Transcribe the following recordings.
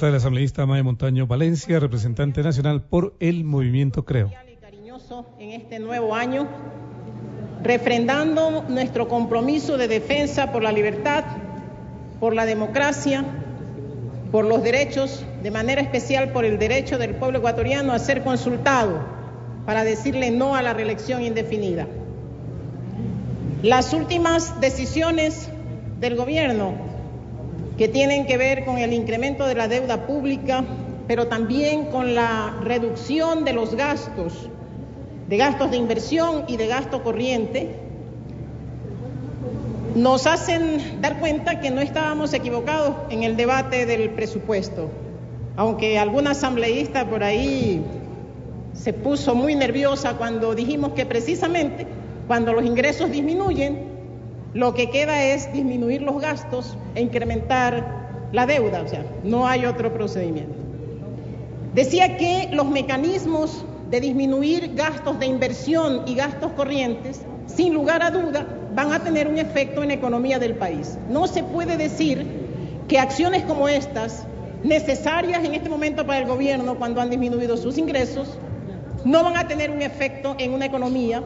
El asambleísta Maya Montaño Valencia, representante nacional por el Movimiento Creo. Cariñoso en este nuevo año, refrendando nuestro compromiso de defensa por la libertad, por la democracia, por los derechos, de manera especial por el derecho del pueblo ecuatoriano a ser consultado para decirle no a la reelección indefinida. Las últimas decisiones del gobierno que tienen que ver con el incremento de la deuda pública, pero también con la reducción de los gastos de inversión y de gasto corriente, nos hacen dar cuenta que no estábamos equivocados en el debate del presupuesto. Aunque alguna asambleísta por ahí se puso muy nerviosa cuando dijimos que precisamente cuando los ingresos disminuyen, lo que queda es disminuir los gastos e incrementar la deuda, o sea, no hay otro procedimiento. Decía que los mecanismos de disminuir gastos de inversión y gastos corrientes, sin lugar a duda, van a tener un efecto en la economía del país. No se puede decir que acciones como estas, necesarias en este momento para el gobierno cuando han disminuido sus ingresos, no van a tener un efecto en una economía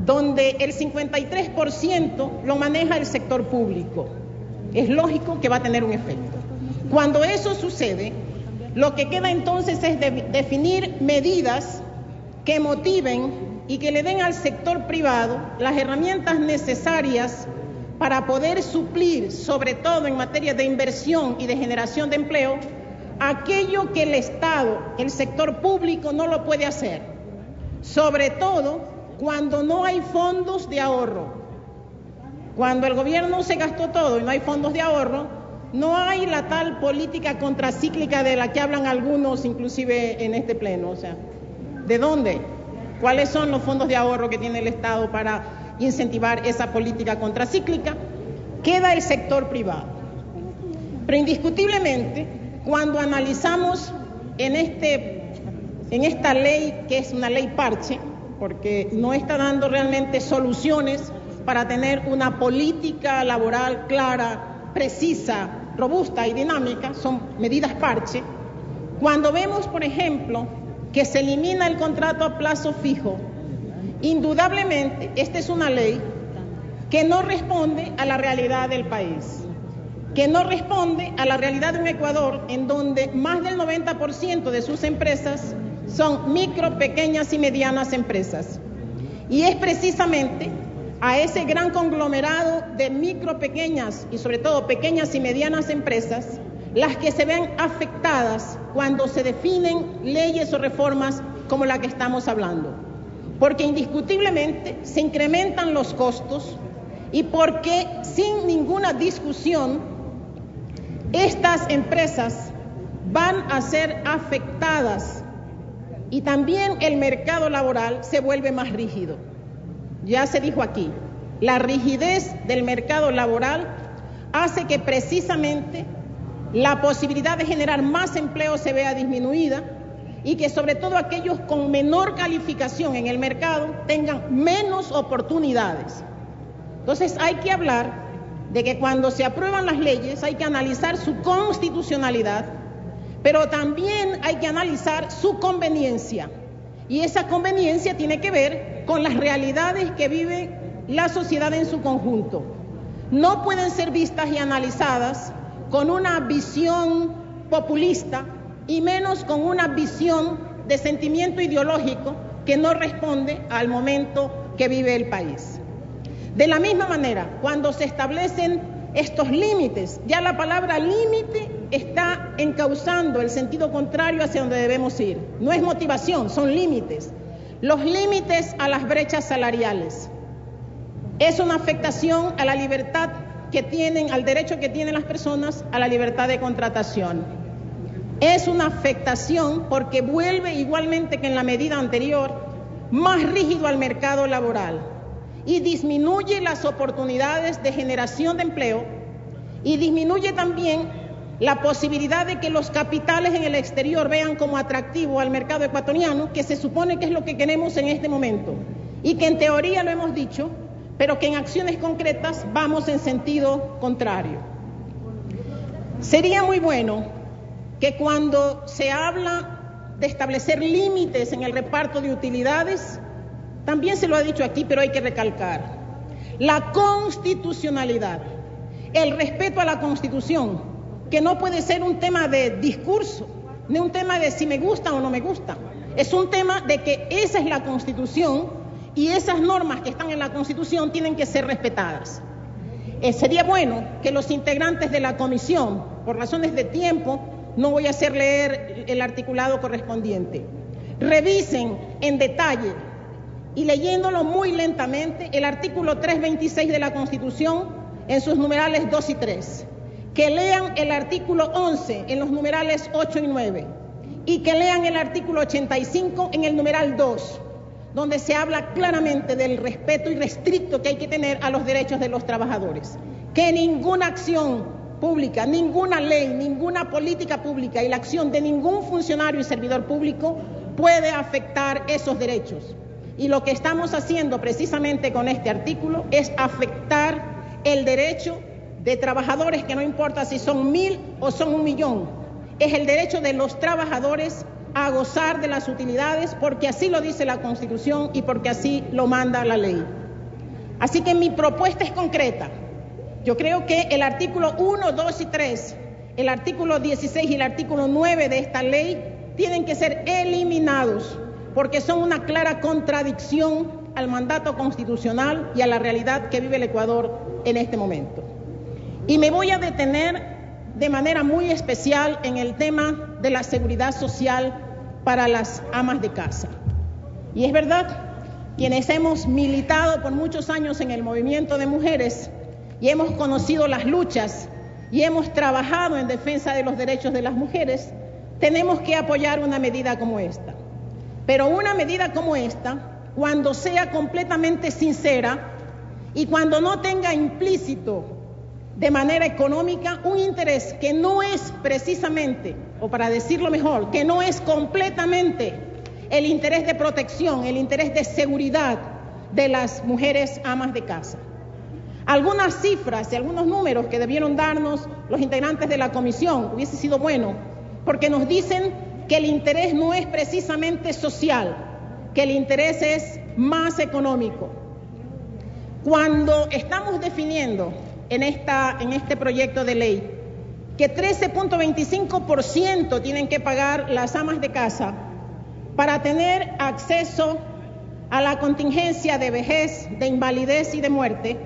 donde el 53% lo maneja el sector público. Es lógico que va a tener un efecto. Cuando eso sucede, lo que queda entonces es definir medidas que motiven y que le den al sector privado las herramientas necesarias para poder suplir, sobre todo en materia de inversión y de generación de empleo, aquello que el Estado, el sector público no lo puede hacer. Sobre todo cuando no hay fondos de ahorro. Cuando el gobierno se gastó todo y no hay fondos de ahorro, no hay la tal política contracíclica de la que hablan algunos, inclusive en este pleno. O sea, ¿de dónde? ¿Cuáles son los fondos de ahorro que tiene el Estado para incentivar esa política contracíclica? Queda el sector privado. Pero indiscutiblemente, cuando analizamos en esta ley, que es una ley parche, porque no está dando realmente soluciones para tener una política laboral clara, precisa, robusta y dinámica, son medidas parche. Cuando vemos, por ejemplo, que se elimina el contrato a plazo fijo, indudablemente esta es una ley que no responde a la realidad del país, que no responde a la realidad de un Ecuador en donde más del 90% de sus empresas son micro, pequeñas y medianas empresas. Y es precisamente a ese gran conglomerado de micro, pequeñas y sobre todo pequeñas y medianas empresas las que se ven afectadas cuando se definen leyes o reformas como la que estamos hablando. Porque indiscutiblemente se incrementan los costos y porque sin ninguna discusión estas empresas van a ser afectadas. Y también el mercado laboral se vuelve más rígido. Ya se dijo aquí, la rigidez del mercado laboral hace que precisamente la posibilidad de generar más empleo se vea disminuida y que sobre todo aquellos con menor calificación en el mercado tengan menos oportunidades. Entonces hay que hablar de que cuando se aprueban las leyes hay que analizar su constitucionalidad, pero también hay que analizar su conveniencia. Y esa conveniencia tiene que ver con las realidades que vive la sociedad en su conjunto. No pueden ser vistas y analizadas con una visión populista y menos con una visión de sentimiento ideológico que no responde al momento que vive el país. De la misma manera, cuando se establecen estos límites, ya la palabra límite está encauzando el sentido contrario hacia donde debemos ir. No es motivación, son límites. Los límites a las brechas salariales. Es una afectación a la libertad que tienen, al derecho que tienen las personas a la libertad de contratación. Es una afectación porque vuelve, igualmente que en la medida anterior, más rígido al mercado laboral y disminuye las oportunidades de generación de empleo y disminuye también la posibilidad de que los capitales en el exterior vean como atractivo al mercado ecuatoriano, que se supone que es lo que queremos en este momento y que en teoría lo hemos dicho, pero que en acciones concretas vamos en sentido contrario. Sería muy bueno que cuando se habla de establecer límites en el reparto de utilidades, también se lo ha dicho aquí, pero hay que recalcar, la constitucionalidad, el respeto a la Constitución, que no puede ser un tema de discurso, ni un tema de si me gusta o no me gusta. Es un tema de que esa es la Constitución y esas normas que están en la Constitución tienen que ser respetadas. Sería bueno que los integrantes de la comisión, por razones de tiempo, no voy a hacer leer el articulado correspondiente, revisen en detalle y leyéndolo muy lentamente el artículo 326 de la Constitución en sus numerales 2 y 3, que lean el artículo 11 en los numerales 8 y 9 y que lean el artículo 85 en el numeral 2, donde se habla claramente del respeto irrestricto que hay que tener a los derechos de los trabajadores, que ninguna acción pública, ninguna ley, ninguna política pública y la acción de ningún funcionario y servidor público puede afectar esos derechos. Y lo que estamos haciendo precisamente con este artículo es afectar el derecho de trabajadores, que no importa si son 1000 o son 1 millón, es el derecho de los trabajadores a gozar de las utilidades, porque así lo dice la Constitución y porque así lo manda la ley. Así que mi propuesta es concreta. Yo creo que el artículo 1, 2 y 3, el artículo 16 y el artículo 9 de esta ley tienen que ser eliminados, porque son una clara contradicción al mandato constitucional y a la realidad que vive el Ecuador en este momento. Y me voy a detener de manera muy especial en el tema de la seguridad social para las amas de casa. Y es verdad, quienes hemos militado por muchos años en el movimiento de mujeres y hemos conocido las luchas y hemos trabajado en defensa de los derechos de las mujeres, tenemos que apoyar una medida como esta. Pero una medida como esta, cuando sea completamente sincera y cuando no tenga implícito de manera económica un interés que no es precisamente, o para decirlo mejor, que no es completamente el interés de protección, el interés de seguridad de las mujeres amas de casa. Algunas cifras y algunos números que debieron darnos los integrantes de la comisión hubiese sido bueno, porque nos dicen que el interés no es precisamente social, que el interés es más económico. Cuando estamos definiendo en este proyecto de ley que 13.25% tienen que pagar las amas de casa para tener acceso a la contingencia de vejez, de invalidez y de muerte,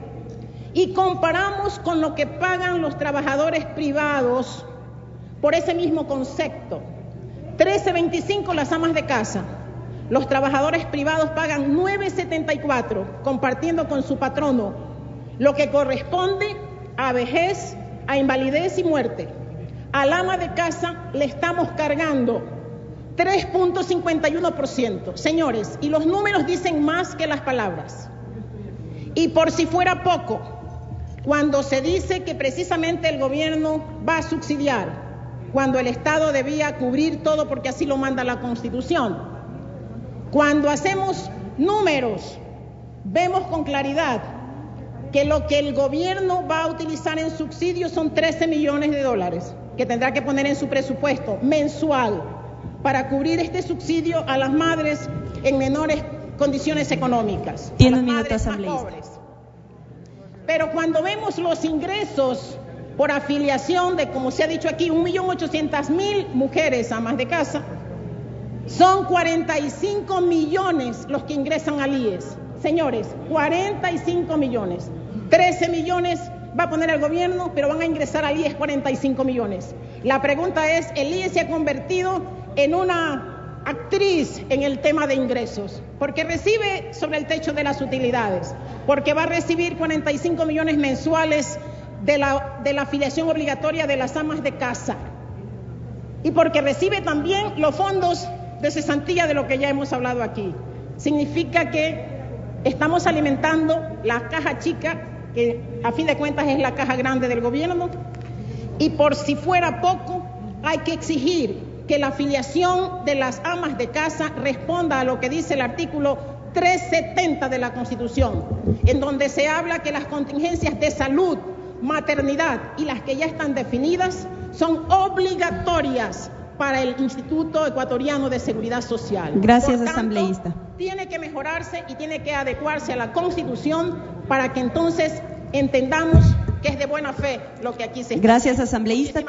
y comparamos con lo que pagan los trabajadores privados por ese mismo concepto, 13.25 las amas de casa, los trabajadores privados pagan 9.74 compartiendo con su patrono lo que corresponde a vejez, a invalidez y muerte. Al ama de casa le estamos cargando 3.51%. Señores, y los números dicen más que las palabras. Y por si fuera poco, cuando se dice que precisamente el gobierno va a subsidiar, cuando el Estado debía cubrir todo porque así lo manda la Constitución, cuando hacemos números, vemos con claridad que lo que el gobierno va a utilizar en subsidios son 13 millones de dólares que tendrá que poner en su presupuesto mensual para cubrir este subsidio a las madres en menores condiciones económicas. Tiene un minuto, asambleísta. Pero cuando vemos los ingresos por afiliación de, como se ha dicho aquí, 1.800.000 mujeres amas de casa, son 45 millones los que ingresan al IES. Señores, 45 millones. 13 millones va a poner el gobierno, pero van a ingresar al IES 45 millones. La pregunta es, ¿el IES se ha convertido en una actriz en el tema de ingresos? Porque recibe sobre el techo de las utilidades, porque va a recibir 45 millones mensuales de la afiliación obligatoria de las amas de casa, y porque recibe también los fondos de cesantía de lo que ya hemos hablado aquí. Significa que estamos alimentando la caja chica, que a fin de cuentas es la caja grande del gobierno, y por si fuera poco, hay que exigir que la afiliación de las amas de casa responda a lo que dice el artículo 370 de la Constitución, en donde se habla que las contingencias de salud, maternidad y las que ya están definidas son obligatorias para el Instituto Ecuatoriano de Seguridad Social. Gracias, Por tanto, asambleísta. Tiene que mejorarse y tiene que adecuarse a la Constitución para que entonces entendamos que es de buena fe lo que aquí se está Gracias, haciendo. asambleísta.